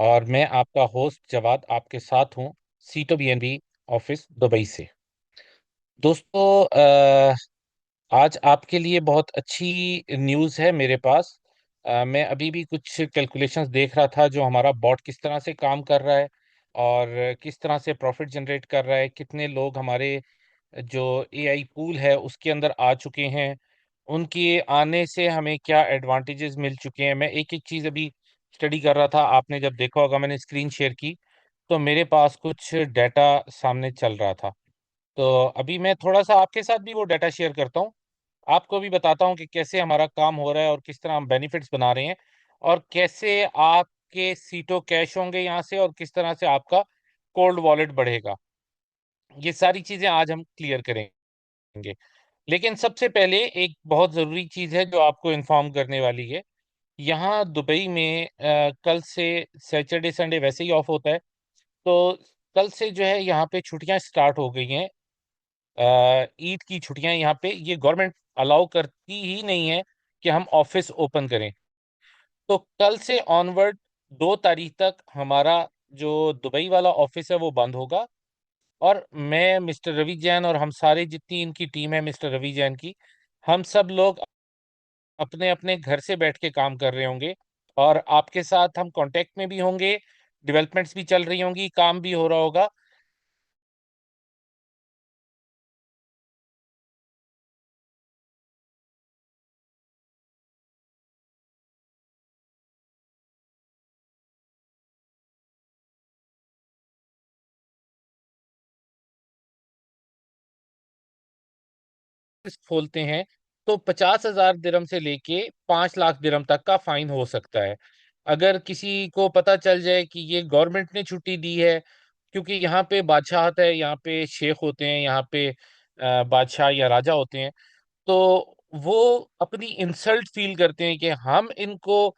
और मैं आपका होस्ट जवाद आपके साथ हूँ सीटो बीएनबी ऑफिस दुबई से। दोस्तों, आज आपके लिए बहुत अच्छी न्यूज़ है मेरे पास। मैं अभी भी कुछ कैलकुलेशंस देख रहा था, जो हमारा बॉट किस तरह से काम कर रहा है और किस तरह से प्रॉफिट जनरेट कर रहा है, कितने लोग हमारे जो एआई पूल है उसके अंदर आ चुके हैं, उनके आने से हमें क्या एडवांटेजेस मिल चुके हैं। मैं एक एक चीज़ अभी स्टडी कर रहा था। आपने जब देखा होगा मैंने स्क्रीन शेयर की, तो मेरे पास कुछ डाटा सामने चल रहा था। तो अभी मैं थोड़ा सा आपके साथ भी वो डाटा शेयर करता हूँ, आपको भी बताता हूँ कि कैसे हमारा काम हो रहा है और किस तरह हम बेनिफिट्स बना रहे हैं, और कैसे आपके सीटों कैश होंगे यहाँ से, और किस तरह से आपका कोल्ड वॉलेट बढ़ेगा। ये सारी चीज़ें आज हम क्लियर करेंगे। लेकिन सबसे पहले एक बहुत ज़रूरी चीज़ है जो आपको इन्फॉर्म करने वाली है। यहाँ दुबई में कल से सैटरडे संडे वैसे ही ऑफ होता है, तो कल से जो है यहाँ पे छुट्टियाँ स्टार्ट हो गई हैं। ईद की छुट्टियाँ यहाँ पे ये गवर्नमेंट अलाउ करती ही नहीं है कि हम ऑफिस ओपन करें। तो कल से ऑनवर्ड 2 तारीख तक हमारा जो दुबई वाला ऑफिस है वो बंद होगा। और मैं मिस्टर रवि जैन और हम सारे जितनी इनकी टीम है मिस्टर रवि जैन की, हम सब लोग अपने अपने घर से बैठ के काम कर रहे होंगे। और आपके साथ हम कांटेक्ट में भी होंगे, डेवलपमेंट्स भी चल रही होंगी, काम भी हो रहा होगा। खोलते हैं तो 50,000 दिरहम से लेके 5 लाख दिरहम तक का फाइन हो सकता है। अगर किसी को पता चल जाए कि ये गवर्नमेंट ने छुट्टी दी है, क्योंकि यहाँ पे बादशाहत है, यहाँ पे शेख होते हैं, यहाँ पे बादशाह या राजा होते हैं, तो वो अपनी इंसल्ट फील करते हैं कि हम इनको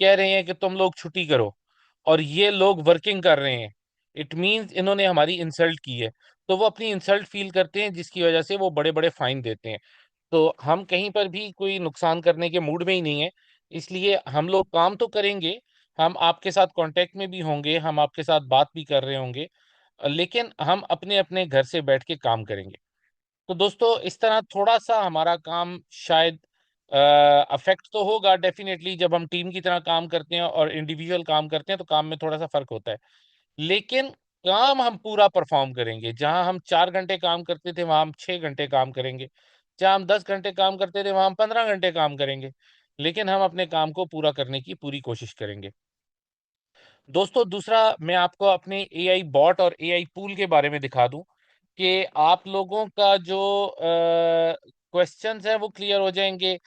कह रहे हैं कि तुम लोग छुट्टी करो और ये लोग वर्किंग कर रहे हैं। इट मींस इन्होंने हमारी इंसल्ट की है। तो वो अपनी इंसल्ट फील करते हैं, जिसकी वजह से वो बड़े बड़े फाइन देते हैं। तो हम कहीं पर भी कोई नुकसान करने के मूड में ही नहीं है, इसलिए हम लोग काम तो करेंगे। हम आपके साथ कांटेक्ट में भी होंगे, हम आपके साथ बात भी कर रहे होंगे, लेकिन हम अपने अपने घर से बैठ के काम करेंगे। तो दोस्तों, इस तरह थोड़ा सा हमारा काम शायद अफेक्ट तो होगा डेफिनेटली। जब हम टीम की तरह काम करते हैं और इंडिविजुअल काम करते हैं तो काम में थोड़ा सा फर्क होता है, लेकिन काम हम पूरा परफॉर्म करेंगे। जहां हम 4 घंटे काम करते थे वहां हम 6 घंटे काम करेंगे, जहां हम 10 घंटे काम करते थे वहां हम 15 घंटे काम करेंगे, लेकिन हम अपने काम को पूरा करने की पूरी कोशिश करेंगे। दोस्तों, दूसरा मैं आपको अपने एआई बॉट और एआई पूल के बारे में दिखा दूं कि आप लोगों का जो क्वेश्चंस हैं वो क्लियर हो जाएंगे।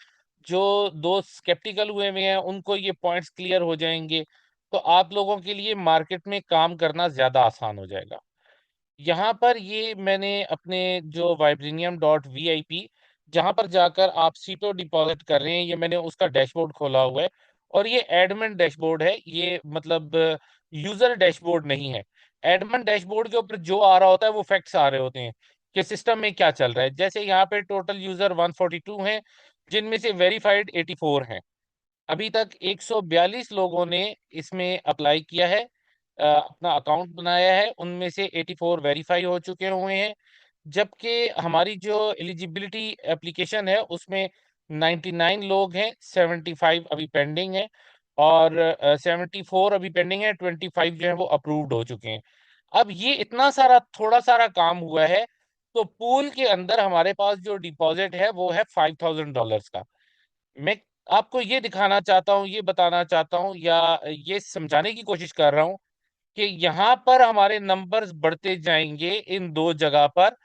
जो दोस्त स्केप्टिकल हुए हुए हैं उनको ये पॉइंट्स क्लियर हो जाएंगे, तो आप लोगों के लिए मार्केट में काम करना ज़्यादा आसान हो जाएगा। यहाँ पर ये मैंने अपने जो vibranium.vip, जहाँ पर जाकर आप सीटो डिपॉजिट कर रहे हैं, ये मैंने उसका डैशबोर्ड खोला हुआ है। और ये एडमिन डैशबोर्ड है, ये मतलब यूजर डैशबोर्ड नहीं है। एडमिन डैशबोर्ड के ऊपर जो आ रहा होता है वो फैक्ट्स आ रहे होते हैं कि सिस्टम में क्या चल रहा है। जैसे यहाँ पे टोटल यूजर 142 हैं, जिनमें से वेरीफाइड 84 हैं। अभी तक 142 लोगों ने इसमें अप्लाई किया है, अपना अकाउंट बनाया है, उनमें से 84 वेरीफाई हो चुके हुए हैं। जबकि हमारी जो एलिजिबिलिटी एप्लीकेशन है उसमें 99 लोग हैं, 75 अभी पेंडिंग है, और 74 अभी पेंडिंग है, 25 जो है वो अप्रूव्ड हो चुके हैं। अब ये इतना सारा थोड़ा सारा काम हुआ है, तो पूल के अंदर हमारे पास जो डिपॉजिट है वो है $5,000 का। मैं आपको ये दिखाना चाहता हूँ, ये बताना चाहता हूँ, या ये समझाने की कोशिश कर रहा हूँ कि यहाँ पर हमारे नंबर्स बढ़ते जाएंगे इन दो जगह पर।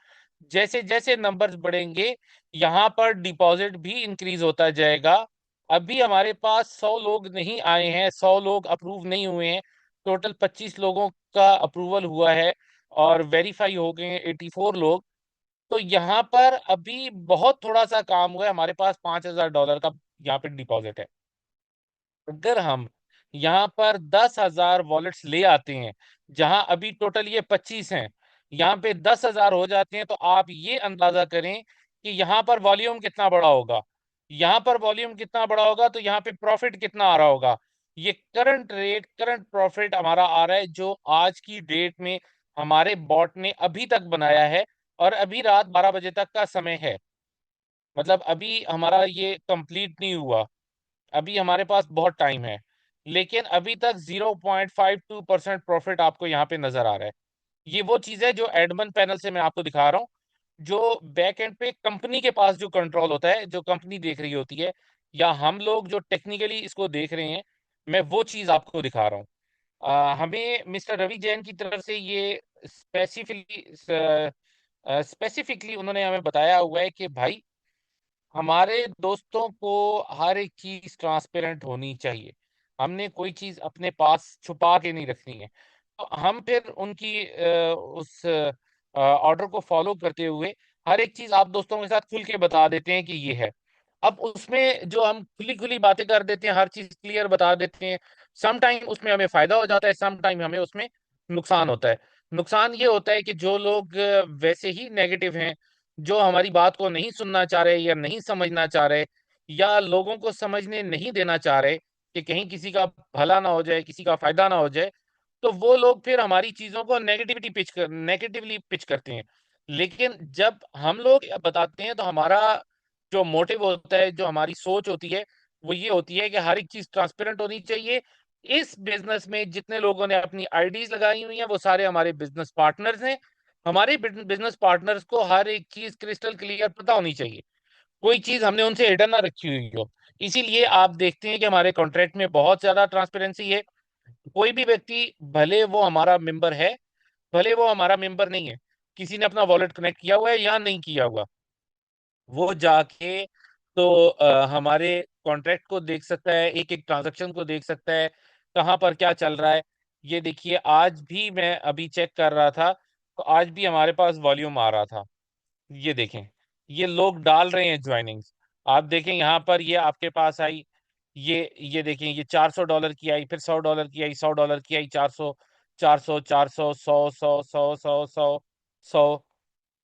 जैसे जैसे नंबर्स बढ़ेंगे यहाँ पर डिपॉजिट भी इंक्रीज होता जाएगा। अभी हमारे पास 100 लोग नहीं आए हैं, 100 लोग अप्रूव नहीं हुए हैं। टोटल 25 लोगों का अप्रूवल हुआ है और वेरीफाई हो गए हैं 84 लोग। तो यहाँ पर अभी बहुत थोड़ा सा काम हुआ है, हमारे पास $5,000 का यहाँ पे डिपॉजिट है। अगर हम यहाँ पर 10,000 वॉलेट्स ले आते हैं, जहां अभी टोटल ये 25 हैं, यहाँ पे 10,000 हो जाते हैं, तो आप ये अंदाजा करें कि यहाँ पर वॉल्यूम कितना बड़ा होगा। यहाँ पर वॉल्यूम कितना बड़ा होगा तो यहाँ पे प्रॉफिट कितना आ रहा होगा। ये करंट रेट, करंट प्रॉफिट हमारा आ रहा है जो आज की डेट में हमारे बॉट ने अभी तक बनाया है, और अभी रात 12 बजे तक का समय है। मतलब अभी हमारा ये कंप्लीट नहीं हुआ, अभी हमारे पास बहुत टाइम है। लेकिन अभी तक 0.52% प्रॉफिट आपको यहाँ पे नज़र आ रहा है। ये वो चीज़ है जो एडमन पैनल से मैं आपको दिखा रहा हूँ, जो बैक एंड पे कंपनी के पास जो कंट्रोल होता है, जो कंपनी देख रही होती है, या हम लोग जो टेक्निकली इसको देख रहे हैं, मैं वो चीज़ आपको दिखा रहा हूँ। हमें मिस्टर रवि जैन की तरफ से ये स्पेसिफिकली उन्होंने हमें बताया हुआ है कि भाई, हमारे दोस्तों को हर एक चीज़ ट्रांसपेरेंट होनी चाहिए। हमने कोई चीज़ अपने पास छुपा के नहीं रखनी है। तो हम फिर उनकी उस ऑर्डर को फ़ॉलो करते हुए हर एक चीज़ आप दोस्तों के साथ खुल के बता देते हैं कि ये है। अब उसमें जो हम खुली-खुली बातें कर देते हैं, हर चीज़ क्लियर बता देते हैं, सम टाइम उसमें हमें फ़ायदा हो जाता है, सम टाइम हमें उसमें नुकसान होता है। नुकसान ये होता है कि जो लोग वैसे ही नेगेटिव हैं, जो हमारी बात को नहीं सुनना चाह रहे या नहीं समझना चाह रहे, या लोगों को समझने नहीं देना चाह रहे कि कहीं किसी का भला ना हो जाए, किसी का फ़ायदा ना हो जाए, तो वो लोग फिर हमारी चीज़ों को नेगेटिवली पिच करते हैं। लेकिन जब हम लोग बताते हैं तो हमारा जो मोटिव होता है, जो हमारी सोच होती है, वो ये होती है कि हर एक चीज़ ट्रांसपेरेंट होनी चाहिए। इस बिज़नेस में जितने लोगों ने अपनी आईडीज़ लगाई हुई हैं, वो सारे हमारे बिज़नेस पार्टनर्स हैं। हमारे बिज़नेस पार्टनर्स को हर एक चीज़ क्रिस्टल क्लियर पता होनी चाहिए। कोई चीज़ हमने उनसे हिडन ना रखी हुई हो। इसीलिए आप देखते हैं कि हमारे कॉन्ट्रैक्ट में बहुत ज़्यादा ट्रांसपेरेंसी है। कोई भी व्यक्ति, भले वो हमारा मेंबर है, भले वो हमारा मेंबर नहीं है, किसी ने अपना वॉलेट कनेक्ट किया हुआ है या नहीं किया हुआ, वो जाके तो हमारे कॉन्ट्रैक्ट को देख सकता है, एक-एक ट्रांज़ैक्शन को देख सकता है, कहाँ पर क्या चल रहा है। ये देखिए, आज भी मैं अभी चेक कर रहा था, तो आज भी हमारे पास वॉल्यूम आ रहा था। ये देखें, ये लोग डाल रहे हैं जॉइनिंग्स। आप देखें यहाँ पर, ये आपके पास आई, ये देखें, ये $400 की आई, फिर $100 की आई, $100 की आई, 400, 400, 400, 100, 100, 100, 100, 100, 100,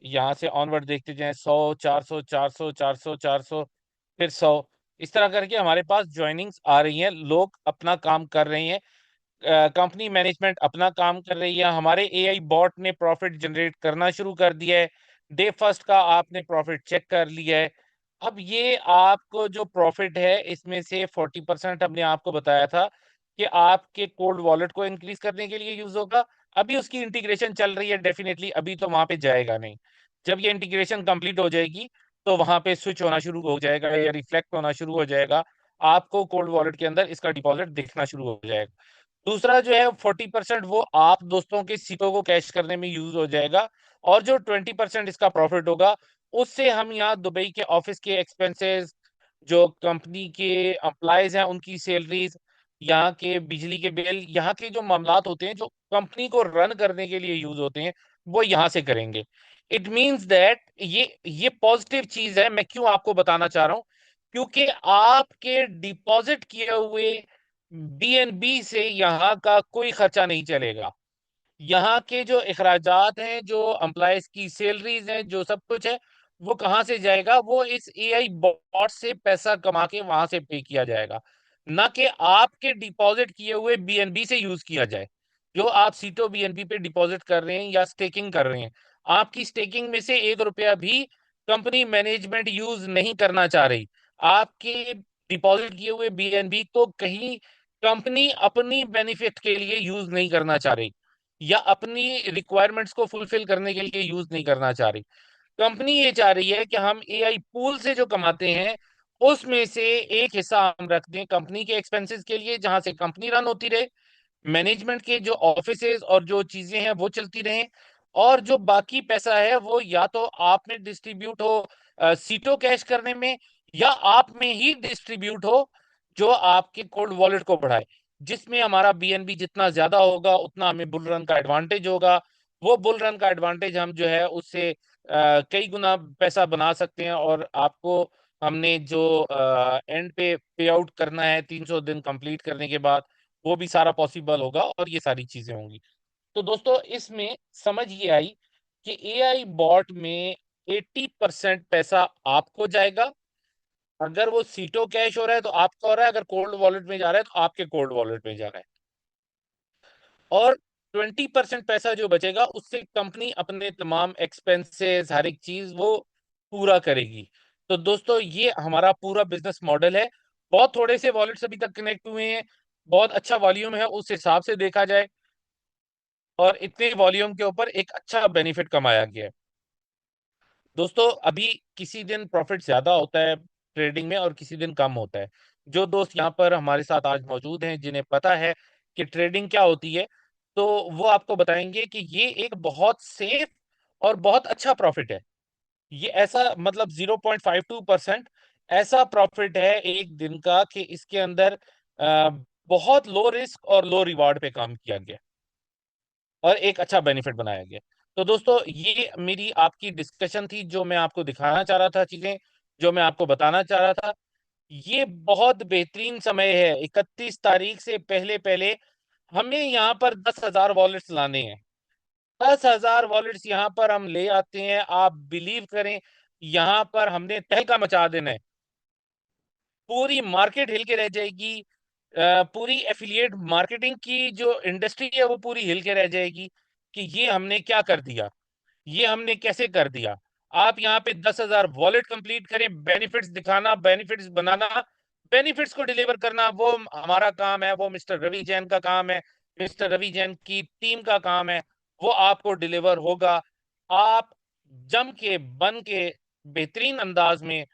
यहाँ से ऑनवर्ड देखते जाएँ, 100, 400, 400, 400, 400, फिर 100, इस तरह करके हमारे पास जॉइनिंग्स आ रही हैं, लोग अपना काम कर रहे हैं। कंपनी मैनेजमेंट अपना काम कर रही है, हमारे एआई बॉट ने प्रॉफिट जनरेट करना शुरू कर दिया है। डे फर्स्ट का आपने प्रॉफिट चेक कर लिया है। अब ये आपको जो प्रॉफिट है, इसमें से 40% हमने आपको बताया था कि आपके कोल्ड वॉलेट को इंक्रीज करने के लिए यूज होगा। अभी उसकी इंटीग्रेशन चल रही है, डेफिनेटली अभी तो वहां पे जाएगा नहीं। जब ये इंटीग्रेशन कंप्लीट हो जाएगी, तो वहां पे स्विच होना शुरू हो जाएगा या रिफ्लेक्ट होना शुरू हो जाएगा। आपको कोल्ड वॉलेट के अंदर इसका डिपॉजिट दिखना शुरू हो जाएगा। दूसरा जो है 40% वो आप दोस्तों के सीटों को कैश करने में यूज़ हो जाएगा, और जो 20% इसका प्रॉफ़िट होगा, उससे हम यहाँ दुबई के ऑफ़िस के एक्सपेंसेस, जो कंपनी के एम्प्लॉइज़ हैं उनकी सैलरीज़, यहाँ के बिजली के बिल, यहाँ के जो मामलात होते हैं, जो कंपनी को रन करने के लिए यूज़ होते हैं, वो यहाँ से करेंगे। इट मीन्स दैट ये पॉज़िटिव चीज़ है, मैं क्यों आपको बताना चाह रहा हूँ, क्योंकि आपके डिपॉज़िट किए हुए बीएनबी से यहाँ का कोई खर्चा नहीं चलेगा। यहाँ के जो अखराजात हैं, जो एम्प्लॉइज़ की सैलरीज़ हैं, जो सब कुछ है, वो कहाँ से जाएगा? वो इस एआई बॉट से पैसा कमा के वहाँ से पे किया जाएगा। ना कि आपके डिपॉज़िट किए हुए बीएनबी से यूज़ किया जाए। जो आप सीटो बीएनबी पे डिपॉज़िट कर रहे हैं या स्टेकिंग कर रहे हैं, आपकी स्टेकिंग में से ₹1 भी कंपनी मैनेजमेंट यूज़ नहीं करना चाह रही। आपके डिपॉज़िट किए हुए बीएनबी को कहीं कंपनी अपनी बेनिफिट के लिए यूज़ नहीं करना चाह रही, या अपनी रिक्वायरमेंट्स को फुलफिल करने के लिए यूज़ नहीं करना चाह रही। कंपनी ये चाह रही है कि हम एआई पूल से जो कमाते हैं, उसमें से एक हिस्सा हम रख दें कंपनी के एक्सपेंसेस के लिए, जहाँ से कंपनी रन होती रहे, मैनेजमेंट के जो ऑफिसेज और जो चीजें हैं वो चलती रहें, और जो बाकी पैसा है वो या तो आप में डिस्ट्रीब्यूट हो सीटों कैश करने में, या आप में ही डिस्ट्रीब्यूट हो जो आपके कोल्ड वॉलेट को बढ़ाए, जिसमें हमारा बीएनबी जितना ज्यादा होगा उतना हमें बुल रन का एडवांटेज होगा। वो बुल रन का एडवांटेज हम जो है उससे कई गुना पैसा बना सकते हैं, और आपको हमने जो एंड पे पे आउट करना है 300 दिन कंप्लीट करने के बाद, वो भी सारा पॉसिबल होगा, और ये सारी चीजें होंगी। तो दोस्तों, इसमें समझ ये आई कि एआई बॉट में 80% पैसा आपको जाएगा, अगर वो सीटो कैश हो रहा है तो आपका हो रहा है, अगर कोल्ड वॉलेट में जा रहा है तो आपके कोल्ड वॉलेट में जा रहा है। और 20% पैसा जो बचेगा उससे कंपनी अपने तमाम एक्सपेंसेस हर एक चीज वो पूरा करेगी। तो दोस्तों ये हमारा पूरा बिजनेस मॉडल है। बहुत थोड़े से वॉलेट्स अभी तक कनेक्ट हुए हैं, बहुत अच्छा वॉल्यूम है उस हिसाब से देखा जाए, और इतने वॉल्यूम के ऊपर एक अच्छा बेनिफिट कमाया गया है। दोस्तों अभी किसी दिन प्रॉफिट ज्यादा होता है ट्रेडिंग में और किसी दिन कम होता है। जो दोस्त यहाँ पर हमारे साथ आज मौजूद हैं जिन्हें पता है कि ट्रेडिंग क्या होती है, तो वो आपको बताएंगे कि ये एक बहुत सेफ और बहुत अच्छा प्रॉफिट है। ये ऐसा मतलब 0.52% ऐसा प्रॉफिट है एक दिन का कि इसके अंदर अ, बहुत लो रिस्क और लो रिवार्ड पे काम किया गया और एक अच्छा बेनिफिट बनाया गया। तो दोस्तों ये मेरी आपकी डिस्कशन थी, जो मैं आपको दिखाना चाह रहा था, चीजें जो मैं आपको बताना चाह रहा था। ये बहुत बेहतरीन समय है, 31 तारीख से पहले पहले हमें यहाँ पर 10,000 वॉलेट्स लाने हैं। 10,000 वॉलेट्स यहाँ पर हम ले आते हैं, आप बिलीव करें, यहाँ पर हमने तहलका मचा देना है। पूरी मार्केट हिल के रह जाएगी। पूरी एफिलिएट मार्केटिंग की जो इंडस्ट्री है वो पूरी हिल के रह जाएगी कि ये हमने क्या कर दिया, ये हमने कैसे कर दिया। आप यहाँ पे 10,000 वॉलेट कंप्लीट करें, बेनिफिट्स दिखाना, बेनिफिट्स बनाना, बेनिफिट्स को डिलीवर करना वो हमारा काम है, वो मिस्टर रवि जैन का काम है, मिस्टर रवि जैन की टीम का काम है। वो आपको डिलीवर होगा। आप जम के बन के बेहतरीन अंदाज में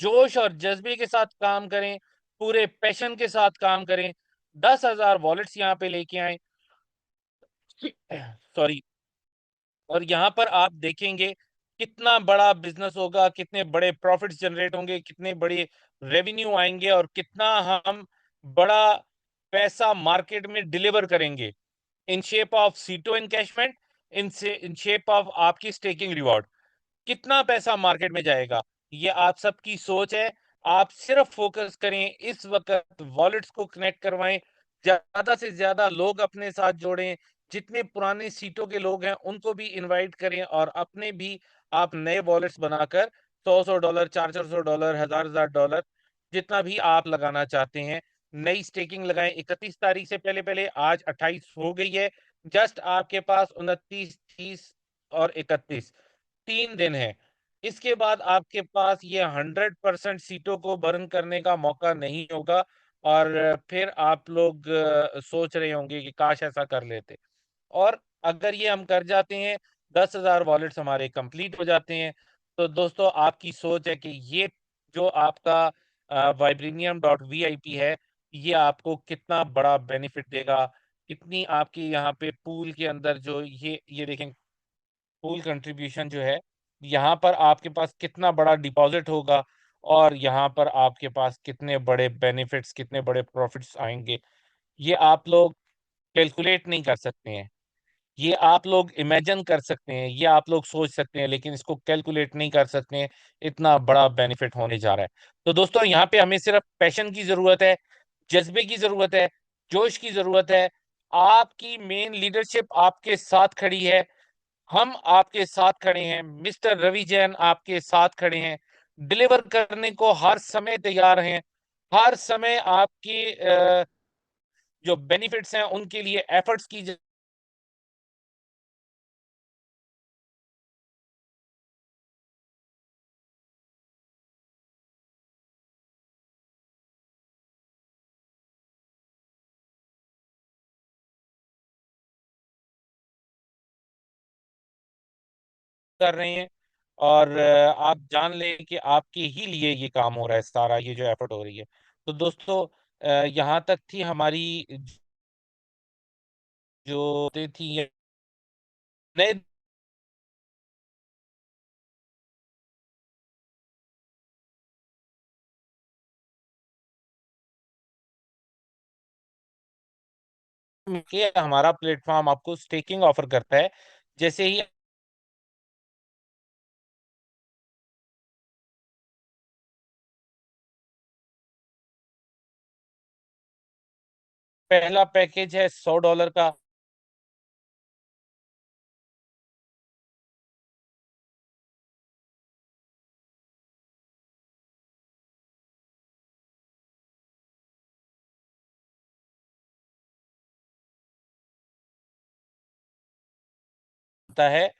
जोश और जज्बे के साथ काम करें, पूरे पैशन के साथ काम करें। 10,000 वॉलेट्स यहाँ पे लेके आए, सॉरी। और यहाँ पर आप देखेंगे कितना बड़ा बिजनेस होगा, कितने बड़े प्रॉफिट्स जनरेट होंगे, कितने बड़े रेवेन्यू आएंगे, और कितना हम बड़ा पैसा मार्केट में डिलीवर करेंगे इन शेप ऑफ सीटो इनकैशमेंट, इन शेप ऑफ आपकी स्टेकिंग रिवॉर्ड। कितना पैसा मार्केट में जाएगा, ये आप सबकी सोच है। आप सिर्फ फोकस करें इस वक्त, वॉलेट्स को कनेक्ट करवाएं, ज्यादा से ज्यादा लोग अपने साथ जोड़ें, जितने पुराने सीटों के लोग हैं उनको भी इनवाइट करें, और अपने भी आप नए वॉलेट्स बनाकर 100-100 डॉलर, 400-400 डॉलर, 1000-1000 डॉलर, जितना भी आप लगाना चाहते हैं, नई स्टेकिंग लगाएं। 31 तारीख से पहले पहले, आज 28 हो गई है, जस्ट आपके पास 29, 30 और 31 3 दिन है। इसके बाद आपके पास ये 100% सीटों को बर्न करने का मौका नहीं होगा, और फिर आप लोग सोच रहे होंगे कि काश ऐसा कर लेते। और अगर ये हम कर जाते हैं, 10,000 वॉलेट्स हमारे कंप्लीट हो जाते हैं, तो दोस्तों आपकी सोच है कि ये जो आपका vibranium.vip है, ये आपको कितना बड़ा बेनिफिट देगा, कितनी आपकी यहाँ पे पूल के अंदर जो ये देखें, पूल कंट्रीब्यूशन जो है, यहाँ पर आपके पास कितना बड़ा डिपॉजिट होगा, और यहाँ पर आपके पास कितने बड़े बेनिफिट्स, कितने बड़े प्रॉफिट्स आएंगे, ये आप लोग कैलकुलेट नहीं कर सकते हैं। ये आप लोग इमेजिन कर सकते हैं, ये आप लोग सोच सकते हैं, लेकिन इसको कैलकुलेट नहीं कर सकते हैं। इतना बड़ा बेनिफिट होने जा रहा है। तो दोस्तों यहाँ पे हमें सिर्फ पैशन की जरूरत है, जज्बे की जरूरत है, जोश की जरूरत है। आपकी मेन लीडरशिप आपके साथ खड़ी है, हम आपके साथ खड़े हैं, मिस्टर रवि जैन आपके साथ खड़े हैं, डिलीवर करने को हर समय तैयार हैं। हर समय आपकी जो बेनिफिट्स हैं उनके लिए एफर्ट्स की कर रहे हैं। और आप जान लें कि आपके ही लिए ये काम हो रहा है, सारा ये जो एफर्ट हो रही है। तो दोस्तों यहाँ तक थी हमारी जो थी नए के हमारा प्लेटफॉर्म आपको स्टेकिंग ऑफर करता है। जैसे ही पहला पैकेज है $100 का, है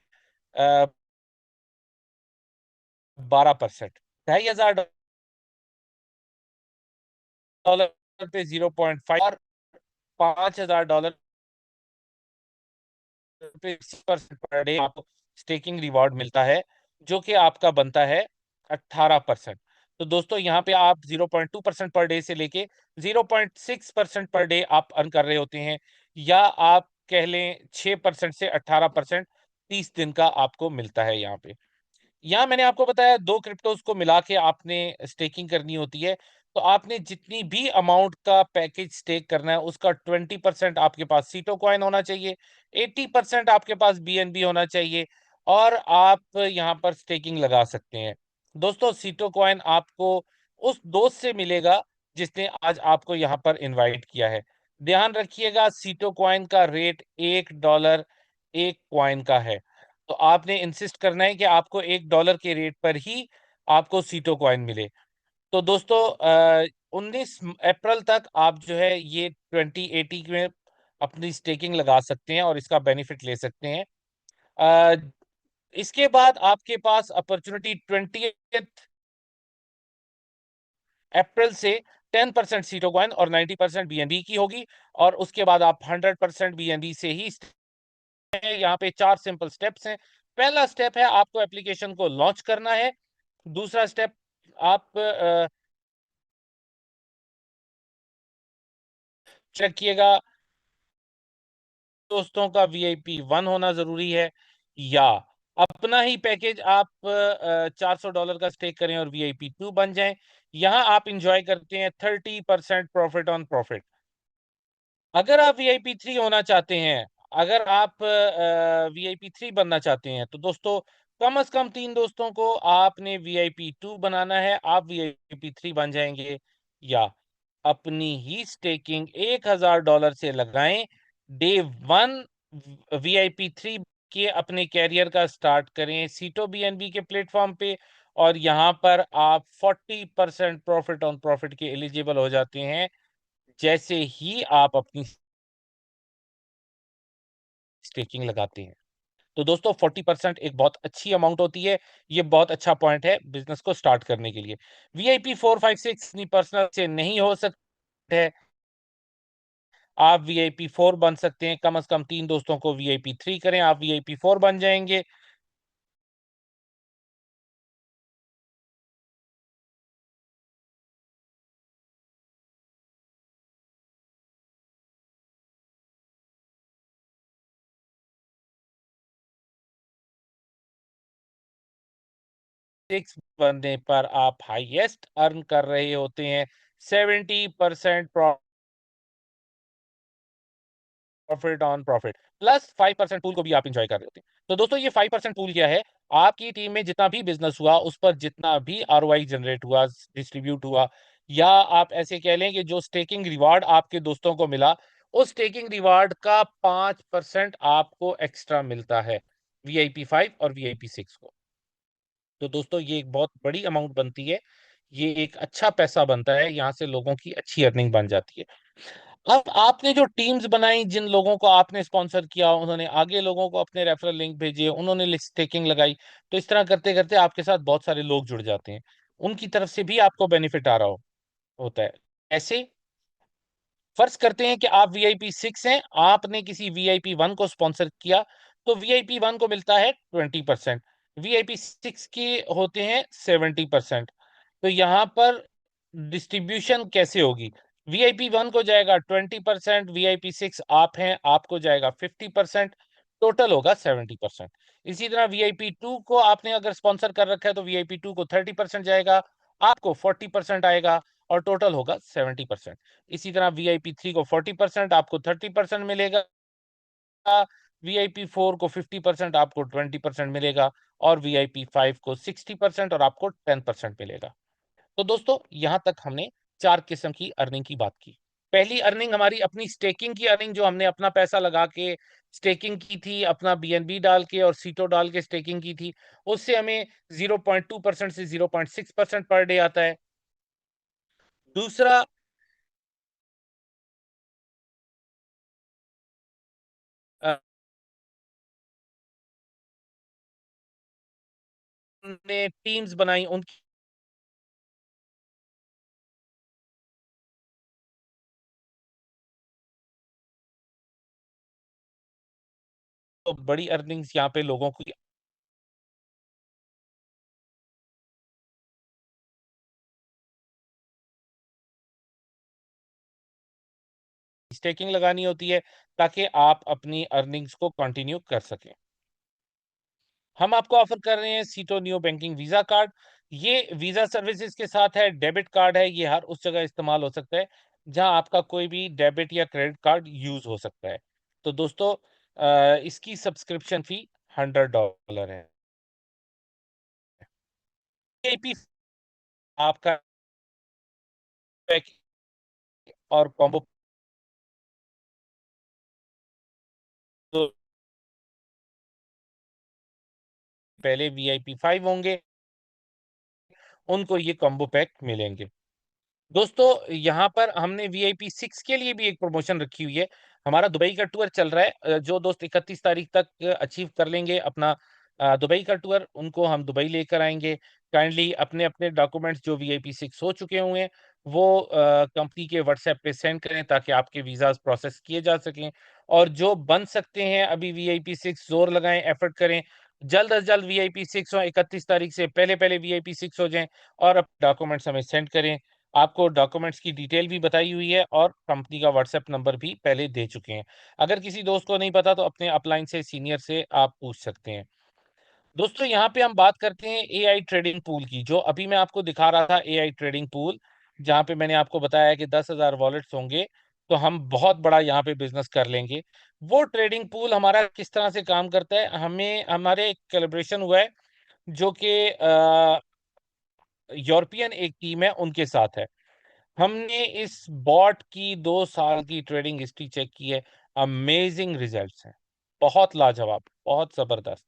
12%। $2,500 पे 0.5 और $5,000 पे 6% पर डे आपको स्टेकिंग रिवॉर्ड मिलता है, जो कि आपका बनता है 18%। तो दोस्तों यहाँ पे आप 0.2% पर डे से लेके 0.6% पर डे आप अर्न कर रहे होते हैं, या आप कह लें 6% से 18% 30 दिन का आपको मिलता है यहाँ पे। यहाँ मैंने आपको बताया 2 क्रिप्टोज़ को मिला के आपने स्टेकिंग करनी होती है। तो आपने जितनी भी अमाउंट का पैकेज स्टेक करना है, उसका 20% आपके पास सीटो कॉइन होना चाहिए, 80% आपके पास बीएनबी होना चाहिए, और आप यहाँ पर स्टेकिंग लगा सकते हैं। दोस्तों, सीटो कॉइन आपको उस दोस्त से मिलेगा जिसने आज आपको यहाँ पर इनवाइट किया है। ध्यान रखिएगा, सीटो कॉइन का रेट $1 1 कॉइन का है। तो आपने इंसिस्ट करना है कि आपको $1 के रेट पर ही आपको सीटो कॉइन मिले। तो दोस्तों 19 अप्रैल तक आप जो है ये 2080 में अपनी स्टेकिंग लगा सकते हैं और इसका बेनिफिट ले सकते हैं। अ, इसके बाद आपके पास अपॉर्चुनिटी 20th अप्रैल से 10% सीटो कॉइन और 90% बीएनबी की होगी, और उसके बाद आप 100% बीएनबी से ही यहाँ पे 4 सिंपल स्टेप्स हैं। पहला स्टेप है आपको एप्लीकेशन को लॉन्च करना है। दूसरा स्टेप, आप रखिएगा दोस्तों का वीआईपी 1 होना ज़रूरी है, या अपना ही पैकेज आप $400 का स्टेक करें और वीआईपी 2 बन जाएँ। यहाँ आप एन्जॉय करते हैं 30% प्रॉफिट ऑन प्रॉफिट। अगर आप वीआईपी 3 होना चाहते हैं, अगर आप वीआईपी 3 बनना चाहते हैं, तो दोस्तों कम से कम 3 दोस्तों को आपने वीआईपी 2 बनाना है, आप वीआईपी 3 बन जाएँगे, या अपनी ही स्टेकिंग $1,000 से लगाएँ, डे 1 वीआईपी 3 के अपने कैरियर का स्टार्ट करें सीटो बीएनबी के प्लेटफ़ॉर्म पे, और यहाँ पर आप 40% प्रॉफिट ऑन प्रॉफिट के एलिजिबल हो जाते हैं, जैसे ही आप अपनी स्टेकिंग लगाते हैं। तो दोस्तों 40% एक बहुत अच्छी अमाउंट होती है। ये बहुत अच्छा पॉइंट है बिज़नेस को स्टार्ट करने के लिए। वीआईपी 4, 5, 6 इतनी पर्सनल से नहीं हो सकते है। आप वीआईपी 4 बन सकते हैं, कम से कम 3 दोस्तों को वीआईपी 3 करें, आप वीआईपी 4 बन जाएँगे। सिक्स बनने पर आप हाईएस्ट अर्न कर रहे होते हैं 70% profit on profit, plus 5% pool को भी आप एंजॉय कर रहे होते हैं। तो दोस्तों ये 5% पूल क्या है? आपकी टीम में जितना भी बिजनेस हुआ, उस पर जितना भी आरओआई जनरेट हुआ, डिस्ट्रीब्यूट हुआ, या आप ऐसे कह लें कि जो स्टेकिंग रिवार्ड आपके दोस्तों को मिला, उस स्टेकिंग रिवार्ड का 5% आपको एक्स्ट्रा मिलता है वीआईपी 5 और वीआईपी 6 को। तो दोस्तों ये एक बहुत बड़ी अमाउंट बनती है। ये एक अच्छा पैसा बनता है, यहाँ से लोगों की अच्छी अर्निंग बन जाती है। अब आपने जो टीम्स बनाई, जिन लोगों को आपने स्पॉन्सर किया, उन्होंने आगे लोगों को अपने रेफरल लिंक भेजे, उन्होंने स्टेकिंग लगाई, तो इस तरह करते-करते आपके साथ बहुत सारे लोग जुड़ जाते हैं। उनकी तरफ से भी आपको बेनिफिट आ रहा होता है। ऐसे फर्ज करते हैं कि आप वीआईपी 6 हैं, आपने किसी वीआईपी 1 को स्पॉन्सर किया, तो वीआईपी 1 को मिलता है 20%, वीआईपी 6 के होते हैं 70%। तो यहाँ पर डिस्ट्रीब्यूशन कैसे होगी? वीआईपी 1 को जाएगा 20%, वीआईपी 6 आप हैं, आपको जाएगा 50%, टोटल होगा 70%। इसी तरह वीआईपी 2 को आपने अगर स्पॉन्सर कर रखा है, तो वीआईपी 2 को 30% जाएगा, आपको 40% आएगा, और टोटल होगा 70%। इसी तरह वीआईपी 3 को 40%, आपको 30% मिलेगा, वीआईपी 4 को 50%, आपको 20% मिलेगा, और वीआईपी 5 को 60% और आपको 10% मिलेगा। तो दोस्तों यहाँ तक हमने 4 किस्म की अर्निंग की बात की। पहली अर्निंग हमारी अपनी स्टेकिंग की अर्निंग, जो हमने अपना पैसा लगा के स्टेकिंग की थी, अपना बीएनबी डाल के और सीटो डाल के स्टेकिंग की थी, उससे हमें 0.2% से 0.6% पर डे आता है। दूसरा अ उन्होंने टीम्स बनाई, उनकी तो बड़ी अर्निंग्स यहाँ पे लोगों की स्टेकिंग लगानी होती है ताकि आप अपनी अर्निंग्स को कंटिन्यू कर सकें। हम आपको ऑफर कर रहे हैं सीटो न्यू बैंकिंग वीजा कार्ड। ये वीजा सर्विसेज के साथ है, डेबिट कार्ड है, ये हर उस जगह इस्तेमाल हो सकता है जहां आपका कोई भी डेबिट या क्रेडिट कार्ड यूज हो सकता है। तो दोस्तों, इसकी सब्सक्रिप्शन फी $100 है। एपी आपका पैक और कॉम्बो तो पहले वीआईपी 5 होंगे, उनको ये कॉम्बो पैक मिलेंगे। दोस्तों, यहाँ पर हमने वीआईपी 6 के लिए भी एक प्रमोशन रखी हुई है। हमारा दुबई का टूर चल रहा है। जो दोस्त 31 तारीख तक अचीव कर लेंगे अपना दुबई का टूर, उनको हम दुबई लेकर आएंगे। काइंडली अपने अपने डॉक्यूमेंट्स जो वीआईपी 6 हो चुके हुए हैं वो कंपनी के व्हाट्सएप पे सेंड करें ताकि आपके वीज़ाज़ प्रोसेस किए जा सकें। और जो बन सकते हैं अभी वीआईपी 6, ज़ोर लगाएं, एफर्ट करें। जल्द अज़ जल्द वीआईपी 6 हो, 31 तारीख से पहले-पहले वीआईपी 6 हो जाएँ और डॉक्यूमेंट्स हमें सेंड करें। आपको डॉक्यूमेंट्स की डिटेल भी बताई हुई है और कंपनी का व्हाट्सएप नंबर भी पहले दे चुके हैं। अगर किसी दोस्त को नहीं पता तो अपने अपलाइन से, सीनियर से आप पूछ सकते हैं। दोस्तों, यहाँ पे हम बात करते हैं एआई ट्रेडिंग पूल की। जो अभी मैं आपको दिखा रहा था एआई ट्रेडिंग पूल, जहाँ पे मैंने आपको बताया कि 10,000 वॉलेट्स होंगे, तो हम बहुत बड़ा यहाँ पे बिज़नेस कर लेंगे। वो ट्रेडिंग पूल हमारा किस तरह से काम करता है, हमें हमारे कोलैबोरेशन हुआ है जो कि यूरोपियन एक टीम है उनके साथ है। हमने इस बॉट की 2 साल की ट्रेडिंग हिस्ट्री चेक की है। अमेजिंग रिजल्ट्स हैं। बहुत लाजवाब, बहुत ज़बरदस्त।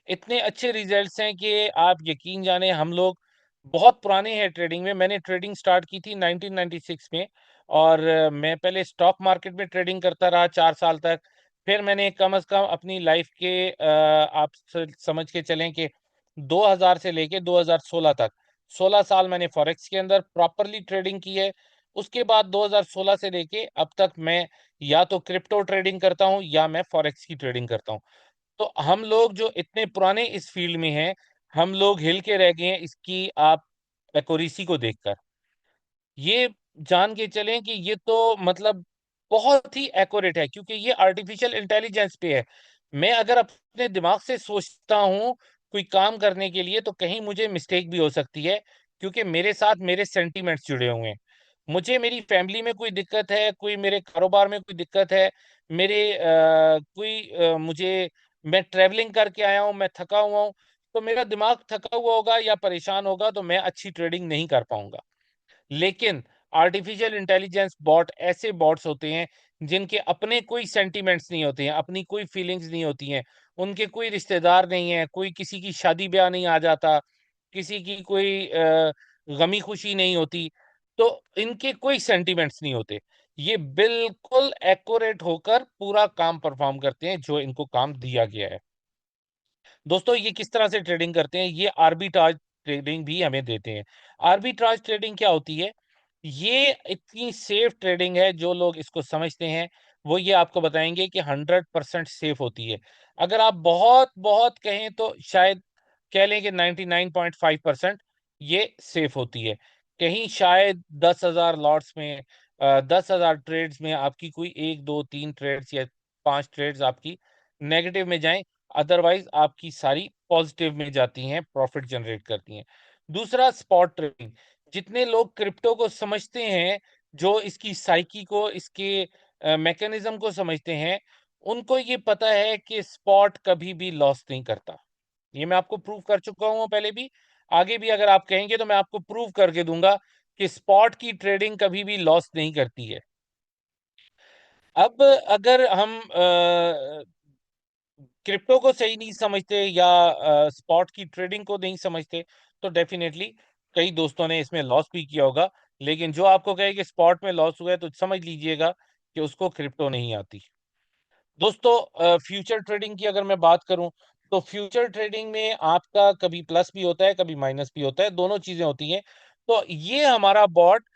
इतने अच्छे रिजल्ट्स हैं कि आप यकीन जाने, हम लोग बहुत पुराने हैं ट्रेडिंग में। मैंने ट्रेडिंग स्टार्ट की थी 1996 में और मैं पहले स्टॉक मार्केट में ट्रेडिंग करता रहा 4 साल तक। फिर मैंने कम से कम अपनी लाइफ के आप समझ के चलें कि 2000 से लेके 2016 तक 16 साल मैंने फॉरेक्स के अंदर प्रॉपरली ट्रेडिंग की है। उसके बाद 2016 से लेके अब तक मैं या तो क्रिप्टो ट्रेडिंग करता हूँ या मैं फॉरेक्स की ट्रेडिंग करता हूँ। तो हम लोग जो इतने पुराने इस फील्ड में हैं, हम लोग हिल के रह गए हैं इसकी आप एक्यूरेसी को देखकर। ये जान के चलें कि ये तो मतलब बहुत ही एक्यूरेट है क्योंकि ये आर्टिफिशियल इंटेलिजेंस पे है। मैं अगर अपने दिमाग से सोचता हूँ कोई काम करने के लिए तो कहीं मुझे मिस्टेक भी हो सकती है क्योंकि मेरे साथ मेरे सेंटिमेंट्स जुड़े हुए हैं। मुझे मेरी फैमिली में कोई दिक्कत है, कोई मेरे कारोबार में कोई दिक्कत है, मेरे मुझे मैं ट्रैवलिंग करके आया हूँ, मैं थका हुआ हूँ, तो मेरा दिमाग थका हुआ होगा या परेशान होगा तो मैं अच्छी ट्रेडिंग नहीं कर पाऊँगा। लेकिन आर्टिफिशियल इंटेलिजेंस बॉट ऐसे बॉट्स होते हैं जिनके अपने कोई सेंटिमेंट्स नहीं होते हैं, अपनी कोई फीलिंग्स नहीं होती हैं, उनके कोई रिश्तेदार नहीं है, कोई किसी की शादी ब्याह नहीं आ जाता, किसी की कोई गमी खुशी नहीं होती, तो इनके कोई सेंटिमेंट्स नहीं होते। ये बिल्कुल एक्यूरेट होकर पूरा काम परफॉर्म करते हैं जो इनको काम दिया गया है। दोस्तों, ये किस तरह से ट्रेडिंग करते हैं? ये आर्बिट्राज ट्रेडिंग भी हमें देते हैं। आर्बिट्राज ट्रेडिंग क्या होती है? ये इतनी सेफ ट्रेडिंग है, जो लोग इसको समझते हैं, वो ये आपको बताएँगे कि 100% सेफ होती है। अगर आप बहुत-बहुत कहें तो शायद कह लें कि 99.5% ये सेफ होती है। कहीं शायद 10,000 लॉट्स में 10,000 ट्रेड्स में आपकी कोई 1, 2, 3 ट्रेड्स या 5 ट्रेड्स आपकी नेगेटिव में जाएँ, अदरवाइज़ आपकी सारी पॉज़िटिव में जाती हैं, प्रॉफ़िट जनरेट करती हैं। दूसरा स्पॉट ट्रेडिंग, जितने लोग क्रिप्टो को समझते हैं, जो इसकी साइकी को, इसके मैकेनिज़्म को समझते हैं, उनको ये पता है कि स्पॉट कभी भी लॉस नहीं करता। ये मैं आपको प्रूव कर चुका हूँ पहले भी, आगे भी अगर आप कहेंगे तो मैं आपको प्रूव करके दूँगा कि स्पॉट की ट्रेडिंग कभी भी लॉस नहीं करती है। अब अगर हम क्रिप्टो को सही नहीं समझते या स्पॉट की ट्रेडिंग को नहीं समझते तो डेफिनेटली कई दोस्तों ने इसमें लॉस भी किया होगा। लेकिन जो आपको कहे कि स्पॉट में लॉस हुआ है तो समझ लीजिएगा कि उसको क्रिप्टो नहीं आती। दोस्तों, फ्यूचर ट्रेडिंग की अगर मैं बात करूं तो फ्यूचर ट्रेडिंग में आपका कभी प्लस भी होता है, कभी माइनस भी होता है, दोनों चीजें होती हैं। तो ये हमारा बॉट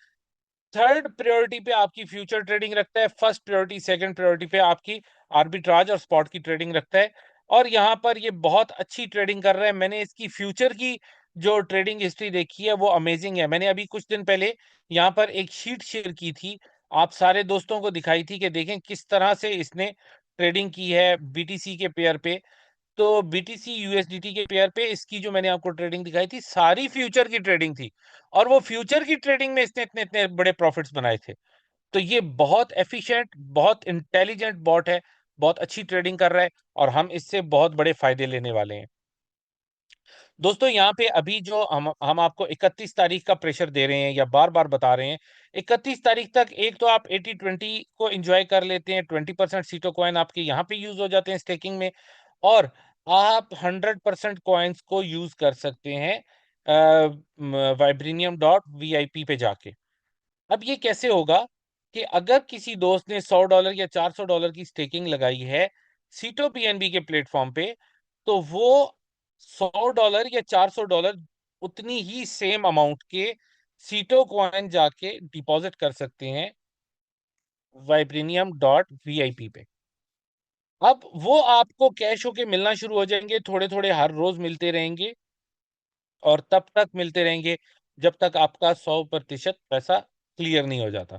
थर्ड प्रायोरिटी पे आपकी फ्यूचर ट्रेडिंग रखता है, फर्स्ट प्रायोरिटी सेकंड प्रायोरिटी पे आपकी आर्बिट्राज और स्पॉट की ट्रेडिंग रखता है। और यहाँ पर ये बहुत अच्छी ट्रेडिंग कर रहा है। मैंने इसकी फ्यूचर की जो ट्रेडिंग हिस्ट्री देखी है वो अमेजिंग है। मैंने अभी कुछ दिन पहले यहाँ पर एक शीट शेयर की थी, आप सारे दोस्तों को दिखाई थी कि देखें किस तरह से इसने ट्रेडिंग की है बीटीसी के पेयर पे। तो बीटीसी यूएसडीटी के पेयर पे इसकी जो मैंने आपको ट्रेडिंग दिखाई थी सारी फ्यूचर की ट्रेडिंग थी, और वो फ्यूचर की ट्रेडिंग में इसने इतने इतने बड़े प्रॉफिट्स बनाए थे। तो ये बहुत एफिशिएंट, बहुत इंटेलिजेंट बॉट है, बहुत अच्छी ट्रेडिंग कर रहा है, और हम इससे बहुत बड़े फायदे लेने वाले हैं। दोस्तों यहाँ पे अभी जो हम आपको 31 तारीख का प्रेशर दे रहे हैं या बार बार बता रहे हैं, 31 तारीख तक एक तो आप 80-20 को एंजॉय कर लेते हैं, 20% सीटो कॉइन आपके यहाँ पे यूज हो जाते हैं स्टेकिंग में, और आप 100% कॉइन्स को यूज कर सकते हैं वाइब्रेनियम डॉट वीआईपी पे जाके। अब ये कैसे होगा कि अगर किसी दोस्त ने $100 या $400 की स्टेकिंग लगाई है सीटो पीएनबी के प्लेटफॉर्म पे, तो वो $100 या $400 उतनी ही सेम अमाउंट के सीटो कॉइन जाके डिपॉजिट कर सकते हैं वाइब्रेनियम डॉट वीआईपी पे। अब वो आपको कैश होके मिलना शुरू हो जाएंगे, थोड़े थोड़े हर रोज मिलते रहेंगे, और तब तक मिलते रहेंगे जब तक आपका 100% पैसा क्लियर नहीं हो जाता।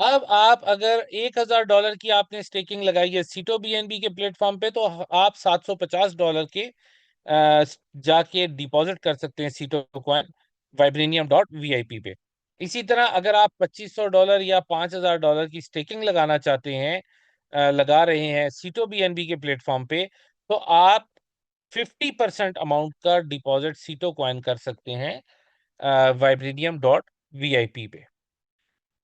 अब आप अगर $1000 की आपने स्टेकिंग लगाई है सीटो बीएनबी के प्लेटफॉर्म पे, तो आप $750 के जाके डिपॉजिट कर सकते हैं सीटो कॉइन वाइब्रेनियम डॉट वीआईपी पे। इसी तरह अगर आप $2500 या $5000 की स्टेकिंग लगाना चाहते हैं, लगा रहे हैं सीटो बीएनबी के प्लेटफॉर्म पे, तो आप 50% अमाउंट का डिपॉजिट सीटो कॉइन कर सकते हैं वाइब्रेनियम डॉट वीआईपी पे।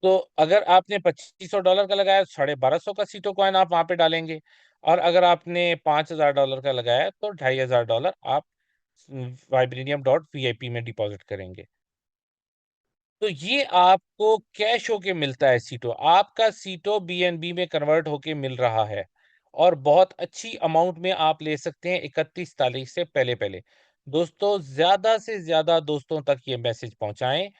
तो अगर आपने $2500 का लगाया, 1250 का सीटो कॉइन आप वहां पे डालेंगे, और अगर आपने $5000 का लगाया तो $2500 आप वाइब्रेनियम डॉट वीआईपी में डिपॉजिट करेंगे। तो ये आपको कैश होके मिलता है सीटो, आपका सीटो बीएनबी में कन्वर्ट होके मिल रहा है, और बहुत अच्छी अमाउंट में आप ले सकते हैं 31 तारीख से पहले पहले। दोस्तों ज्यादा से ज्यादा दोस्तों तक ये मैसेज पहुंचाएं,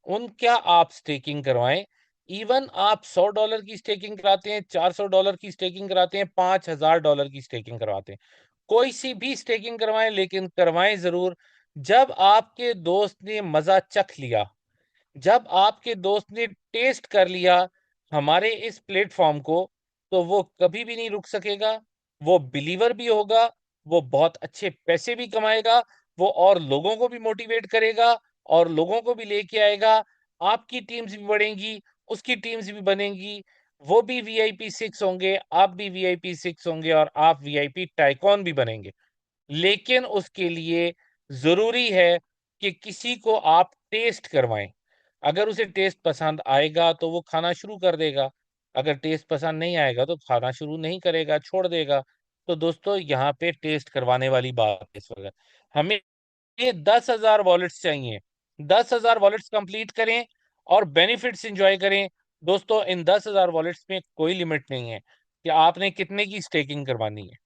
उनका आप स्टेकिंग करवाएं। इवन आप $100 की स्टेकिंग कराते हैं, $400 की स्टेकिंग कराते हैं, $5000 की स्टेकिंग करवाते हैं, कोई सी भी स्टेकिंग करवाएं, लेकिन करवाएं जरूर जब आपके दोस्त ने मजा चख लिया, जब आपके दोस्त ने टेस्ट कर लिया हमारे इस प्लेटफॉर्म को, तो वो कभी भी नहीं रुक सकेगा, वो बिलीवर भी होगा, वो बहुत अच्छे पैसे भी कमाएगा, वो और लोगों को भी मोटिवेट करेगा, और लोगों को भी लेके आएगा। आपकी टीम्स भी बढ़ेंगी, उसकी टीम्स भी बनेंगी, वो भी VIP 6 होंगे, आप भी VIP 6 होंगे, और आप VIP टाइकॉन भी बनेंगे। लेकिन उसके लिए जरूरी है कि किसी को आप टेस्ट करवाएं। अगर उसे टेस्ट पसंद आएगा तो वो खाना शुरू कर देगा, अगर टेस्ट पसंद नहीं आएगा तो खाना शुरू नहीं करेगा, छोड़ देगा। तो दोस्तों यहाँ पे टेस्ट करवाने वाली बात है इस वक्त। हमें ये 10,000 वॉलेट्स चाहिए, 10,000 वॉलेट्स कंप्लीट करें और बेनिफिट्स एंजॉय करें। दोस्तों इन 10,000 वॉलेट्स में कोई लिमिट नहीं है कि आपने कितने की स्टेकिंग करवानी है,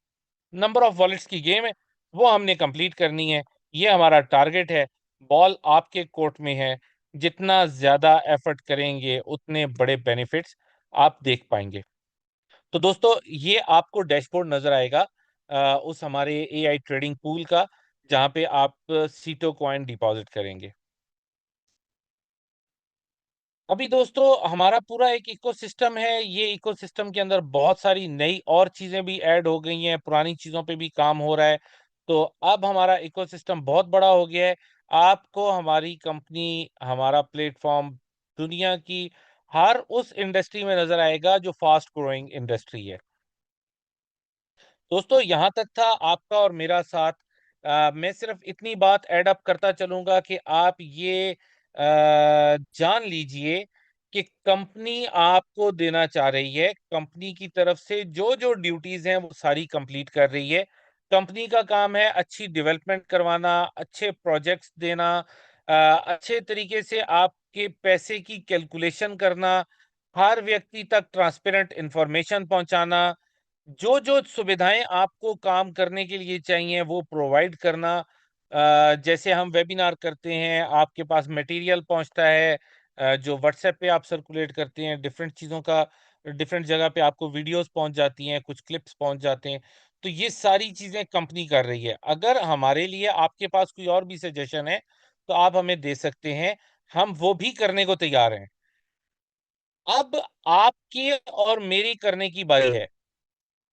नंबर ऑफ वॉलेट्स की गेम है, वो हमने कंप्लीट करनी है। ये हमारा टारगेट है, बॉल आपके कोर्ट में है, जितना ज्यादा एफर्ट करेंगे उतने बड़े बेनिफिट्स आप देख पाएंगे। तो दोस्तों ये आपको डैशबोर्ड नजर आएगा उस हमारे एआई ट्रेडिंग पूल का, जहां पे आप सीटो कॉइन डिपॉजिट करेंगे। अभी दोस्तों हमारा पूरा एक इकोसिस्टम है, ये इकोसिस्टम के अंदर बहुत सारी नई और चीजें भी ऐड हो गई हैं, पुरानी चीजों पे भी काम हो रहा है। तो अब हमारा इकोसिस्टम बहुत बड़ा हो गया है। आपको हमारी कंपनी, हमारा प्लेटफॉर्म दुनिया की हर उस इंडस्ट्री में नजर आएगा जो फास्ट ग्रोइंग इंडस्ट्री है। दोस्तों यहाँ तक था आपका और मेरा साथ। मैं सिर्फ इतनी बात ऐड अप करता चलूंगा कि आप ये जान लीजिए कि कंपनी आपको देना चाह रही है, कंपनी की तरफ से जो जो ड्यूटीज हैं वो सारी कंप्लीट कर रही है। कंपनी का काम है अच्छी डेवलपमेंट करवाना, अच्छे प्रोजेक्ट्स देना, अच्छे तरीके से आपके पैसे की कैलकुलेशन करना, हर व्यक्ति तक ट्रांसपेरेंट इंफॉर्मेशन पहुंचाना, जो जो सुविधाएं आपको काम करने के लिए चाहिए वो प्रोवाइड करना। जैसे हम वेबिनार करते हैं, आपके पास मटेरियल पहुंचता है, जो व्हाट्सएप पे आप सर्कुलेट करते हैं डिफरेंट चीज़ों का, डिफरेंट जगह पे आपको वीडियोस पहुंच जाती हैं, कुछ क्लिप्स पहुंच जाते हैं। तो ये सारी चीज़ें कंपनी कर रही है। अगर हमारे लिए आपके पास कोई और भी सजेशन है तो आप हमें दे सकते हैं, हम वो भी करने को तैयार हैं। अब आपकी और मेरी करने की बारी है।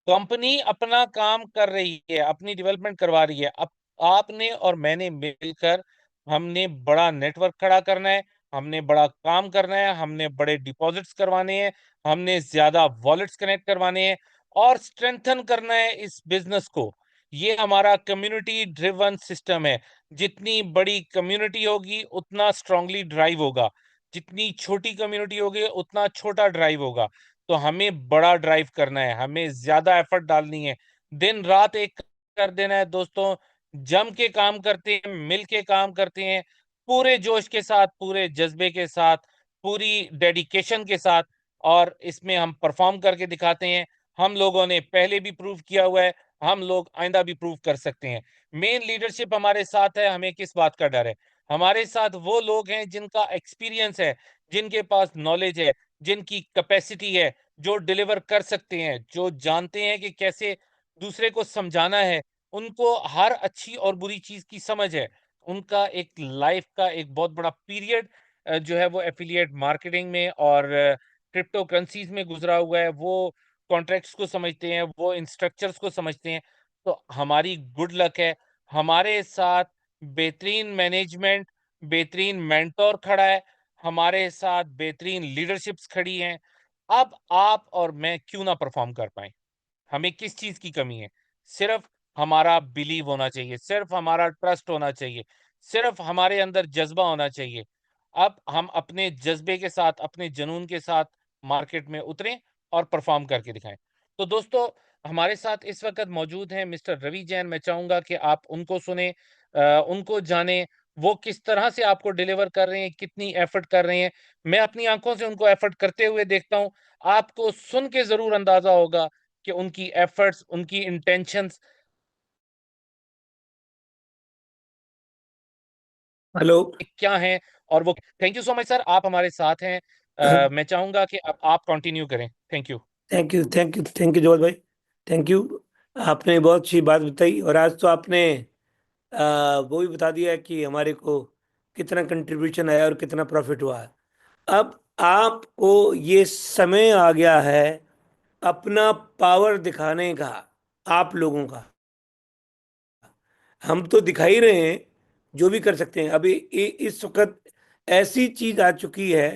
कंपनी अपना काम कर रही है, अपनी डेवलपमेंट करवा रही है। अब आपने और मैंने मिलकर हमने बड़ा नेटवर्क खड़ा करना है, हमने बड़ा काम करना है, हमने बड़े डिपॉजिट्स करवाने हैं, हमने ज्यादा वॉलेट्स कनेक्ट करवाने हैं और स्ट्रेंथन करना है इस बिजनेस को। ये हमारा कम्युनिटी ड्रिवन सिस्टम है। जितनी बड़ी कम्युनिटी होगी उतना स्ट्रांगली ड्राइव होगा, जितनी छोटी कम्युनिटी होगी उतना छोटा ड्राइव होगा। तो हमें बड़ा ड्राइव करना है, हमें ज्यादा एफर्ट डालनी है, दिन रात एक कर देना है दोस्तों। जम के काम करते हैं, मिल के काम करते हैं, पूरे जोश के साथ, पूरे जज्बे के साथ, पूरी डेडिकेशन के साथ, और इसमें हम परफॉर्म करके दिखाते हैं। हम लोगों ने पहले भी प्रूव किया हुआ है, हम लोग आइंदा भी प्रूव कर सकते हैं। मेन लीडरशिप हमारे साथ है, हमें किस बात का डर है? हमारे साथ वो लोग हैं जिनका एक्सपीरियंस है, जिनके पास नॉलेज है, जिनकी कैपेसिटी है, जो डिलीवर कर सकते हैं, जो जानते हैं कि कैसे दूसरे को समझाना है, उनको हर अच्छी और बुरी चीज की समझ है। उनका एक लाइफ का एक बहुत बड़ा पीरियड जो है वो एफिलिएट मार्केटिंग में और क्रिप्टो करेंसीज में गुजरा हुआ है। वो कॉन्ट्रैक्ट्स को समझते हैं, वो इन स्ट्रक्चर्स को समझते हैं। तो हमारी गुड लक है, हमारे साथ बेहतरीन मैनेजमेंट, बेहतरीन मेंटोर खड़ा है, हमारे साथ बेहतरीन लीडरशिप्स खड़ी हैं। अब आप और मैं क्यों ना परफॉर्म कर पाए? हमें किस चीज की कमी है? सिर्फ हमारा बिलीव होना चाहिए, सिर्फ हमारा ट्रस्ट होना चाहिए, सिर्फ हमारे अंदर जज्बा होना चाहिए। अब हम अपने जज्बे के साथ, अपने जुनून के साथ मार्केट में उतरें और परफॉर्म करके दिखाएं। तो दोस्तों, हमारे साथ इस वक्त मौजूद हैं मिस्टर रवि जैन। मैं चाहूंगा कि आप उनको सुने, उनको जाने, वो किस तरह से आपको डिलीवर कर रहे हैं, कितनी एफर्ट कर रहे हैं। मैं अपनी आंखों से उनको एफर्ट करते हुए देखता हूं। आपको सुन के जरूर अंदाजा होगा कि उनकी एफर्ट्स, उनकी इंटेंशंस हेलो। क्या हैं, और वो। Thank you so much sir, आप हमारे साथ हैं। मैं चाहूंगा कि अब आप कंटिन्यू करें। Thank you. Thank you, thank you, thank you Jawahar भाई। Thank you. आपने बहुत अच्छी बात बताई, और आज तो आपने वो भी बता दिया है कि हमारे को कितना कंट्रीब्यूशन आया और कितना प्रॉफिट हुआ है। अब आपको ये समय आ गया है अपना पावर दिखाने का, आप लोगों का। हम तो दिखा ही रहे हैं जो भी कर सकते हैं। अभी इस वक्त ऐसी चीज आ चुकी है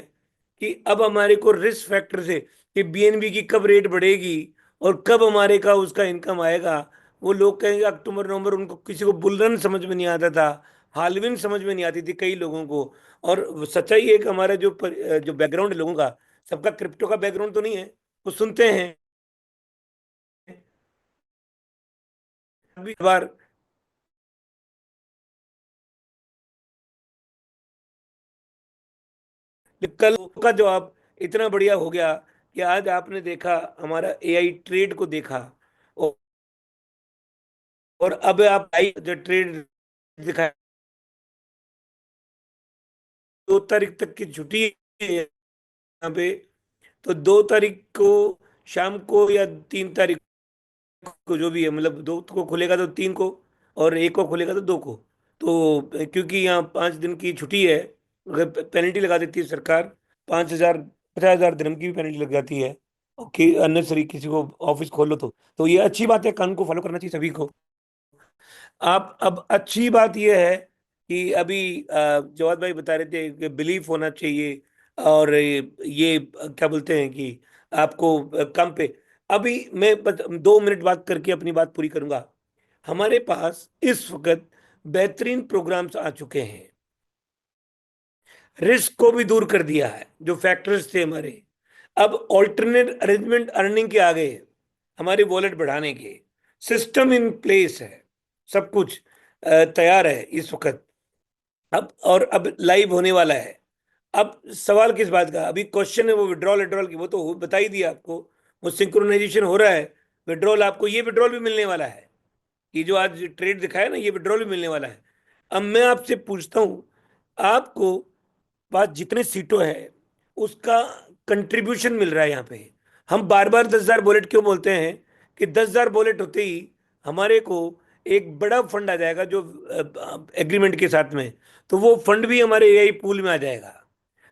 कि अब हमारे को रिस्क फैक्टर से कि बीएनबी की कब रेट बढ़ेगी और कब हमारे का उसका इनकम आएगा। वो लोग कहेंगे अक्टूबर नवंबर, उनको किसी को बुल रन समझ में नहीं आता था, हालविन समझ में नहीं आती थी कई लोगों को। और सच्चाई है कि हमारा जो बैकग्राउंड है लोगों का, सबका क्रिप्टो का बैकग्राउंड तो नहीं है। वो सुनते हैं अभी बार, कल का जवाब इतना बढ़िया हो गया कि आज आपने देखा हमारा एआई ट्रेड को देखा। और, और अब आप आई जो ट्रेड दिखाया, 2 तारीख तक की छुट्टी है यहाँ पे। तो 2 तारीख को शाम को या 3 तारीख को, जो भी है, मतलब 2 को खुलेगा तो 3 को, और 1 को खुलेगा तो 2 को। तो क्योंकि यहाँ 5 दिन की छुट्टी है, अगर पेनल्टी लगा देती है सरकार, 5,000 50,000 दिरहम की भी पेनल्टी लग जाती है। कि अननेसरी किसी को ऑफिस खोलो तो ये अच्छी बात है, कानून को फॉलो करना चाहिए सभी को। आप अब अच्छी बात यह है कि अभी जवाद भाई बता रहे थे कि बिलीफ होना चाहिए, और ये क्या बोलते हैं कि आपको काम पे। अभी मैं 2 मिनट बात करके अपनी बात पूरी करूंगा। हमारे पास इस वक्त बेहतरीन प्रोग्राम्स आ चुके हैं, रिस्क को भी दूर कर दिया है जो फैक्टर्स थे हमारे। अब ऑल्टरनेट अरेंजमेंट अर्निंग के आ गए, हमारी वॉलेट बढ़ाने के सिस्टम इन प्लेस है, सब कुछ तैयार है इस वक्त। अब लाइव होने वाला है। अब सवाल किस बात का, अभी क्वेश्चन है वो विड्रॉल विड्रॉल की, वो तो बता ही दिया आपको। वो सिंक्रोनाइजेशन हो रहा है, विड्रॉल आपको, ये विड्रॉल भी मिलने वाला है। ये जो आज ट्रेड दिखाया ना, ये विड्रॉल भी मिलने वाला है। अब मैं आपसे पूछता हूं, आपको पास जितने सीटों है उसका कंट्रीब्यूशन मिल रहा है यहाँ पे। हम बार बार 10,000 बुलेट क्यों बोलते हैं? कि 10,000 बुलेट होते ही हमारे को एक बड़ा फंड आ जाएगा जो एग्रीमेंट के साथ में, तो वो फंड भी हमारे एआई पूल में आ जाएगा।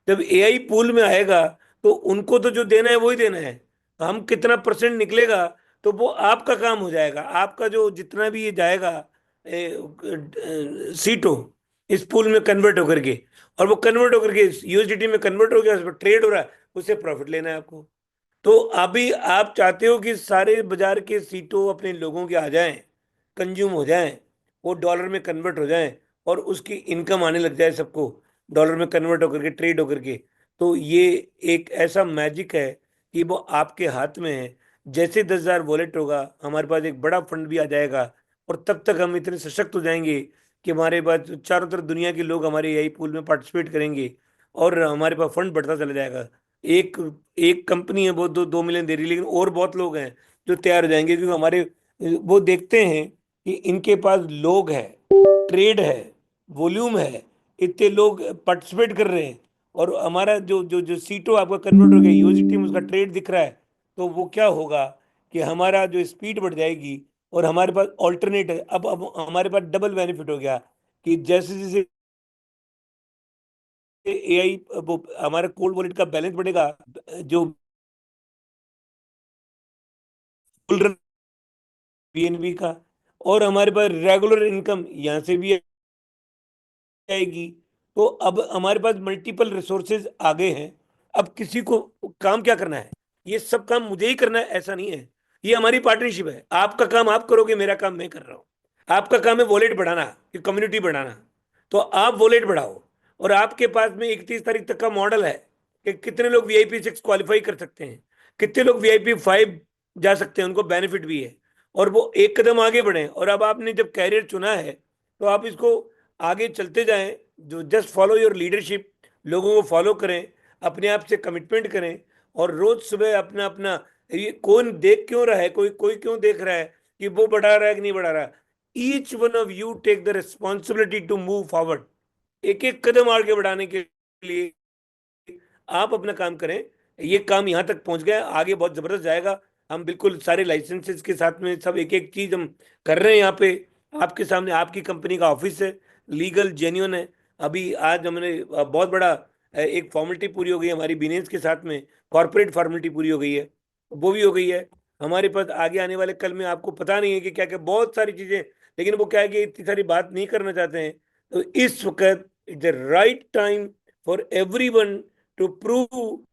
जब एआई पूल में आएगा तो उनको तो जो देना है वो ही देना है। हम कितना परसेंट निकलेगा तो वो आपका काम हो जाएगा। आपका जो जितना भी ये जाएगा सीटों, इस पूल में कन्वर्ट होकर के, और वो कन्वर्ट होकर के यूएसडीटी में कन्वर्ट हो गया, उस पर ट्रेड हो रहा है, उससे प्रॉफिट लेना है आपको। तो अभी आप चाहते हो कि सारे बाजार के सीटों अपने लोगों के आ जाएं, कंज्यूम हो जाएं, वो डॉलर में कन्वर्ट हो जाएं, और उसकी इनकम आने लग जाए सबको, डॉलर में कन्वर्ट होकर के, ट्रेड होकर के। तो ये एक ऐसा मैजिक है कि वो आपके हाथ में है। जैसे 10,000 वॉलेट होगा, हमारे पास एक बड़ा फंड भी आ जाएगा, और तब तक हम इतने सशक्त हो जाएंगे कि हमारे पास चारों तरफ दुनिया के लोग हमारे यही पूल में पार्टिसिपेट करेंगे, और हमारे पास फंड बढ़ता चला जाएगा। एक एक कंपनी है वो 2-2 मिलियन दे रही है, लेकिन और बहुत लोग हैं जो तैयार हो जाएंगे, क्योंकि हमारे वो देखते हैं कि इनके पास लोग हैं, ट्रेड है, वॉल्यूम है, इतने लोग पार्टिसिपेट कर रहे हैं, और हमारा जो जो जो सीटों आपका कन्वर्ट हो गया यूएसडीटी में, उसका ट्रेड दिख रहा है। तो वो क्या होगा कि हमारा जो स्पीड बढ़ जाएगी, और हमारे पास ऑल्टरनेट है। अब हमारे पास डबल बेनिफिट हो गया कि जैसे जैसे एआई, वो हमारा कोल्ड वॉलेट का बैलेंस बढ़ेगा, जो पीएनबी का, और हमारे पास रेगुलर इनकम यहाँ से भी आएगी। तो अब हमारे पास मल्टीपल रिसोर्सेज आ गए हैं। अब किसी को काम क्या करना है? ये सब काम मुझे ही करना है ऐसा नहीं है। ये हमारी पार्टनरशिप है। आपका काम आप करोगे, मेरा काम मैं कर रहा हूँ। आपका काम है वॉलेट बढ़ाना, कि कम्युनिटी बढ़ाना। तो आप वॉलेट बढ़ाओ, और आपके पास में 31 तारीख तक का मॉडल है कि कितने लोग VIP 6 क्वालिफाई कर सकते हैं, कितने लोग VIP 5 जा सकते हैं, उनको बेनिफिट भी है। और वो एक कदम आगे बढ़े। और अब आपने जब कैरियर चुना है, तो आप इसको आगे चलते जाएं। जो जस्ट फॉलो योर लीडरशिप, लोगों को फॉलो करें, अपने आप से कमिटमेंट करें, और रोज सुबह अपना अपना, ये कौन देख क्यों रहा है, कोई कोई क्यों देख रहा है कि वो बढ़ा रहा है कि नहीं बढ़ा रहा, each one of you take the responsibility to move forward. एक एक कदम आगे बढ़ाने के लिए आप अपना काम करें। ये काम यहाँ तक पहुंच गया, आगे बहुत जबरदस्त जाएगा। हम बिल्कुल सारे लाइसेंसेस के साथ में सब एक एक चीज हम कर रहे हैं यहाँ पे। आपके सामने आपकी कंपनी का ऑफिस है, लीगल जेन्युइन है। अभी आज हमने बहुत बड़ा एक फॉर्मेलिटी पूरी हो गई है हमारी बिनेंस के साथ में, कॉर्पोरेट फॉर्मेलिटी पूरी हो गई है, वो भी हो गई है। हमारे पास आगे आने वाले कल में आपको पता नहीं है कि क्या क्या बहुत सारी चीजें, लेकिन वो क्या है कि इतनी सारी बात नहीं करना चाहते हैं। तो इस वक्त it's the right time for everyone to prove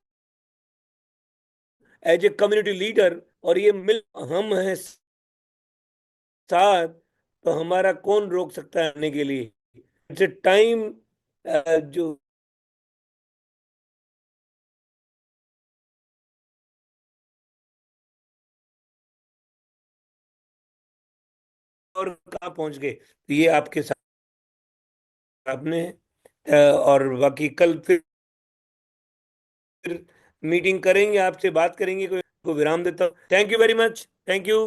as a community leader. और ये मिल हम हैं साथ, तो हमारा कौन रोक सकता है आने के लिए? इट्स ए टाइम जो और कहाँ पहुंच गए, तो ये आपके सामने है। और बाकी कल फिर मीटिंग करेंगे, आपसे बात करेंगे। कोई को विराम देता हूँ। Thank you very much. Thank you.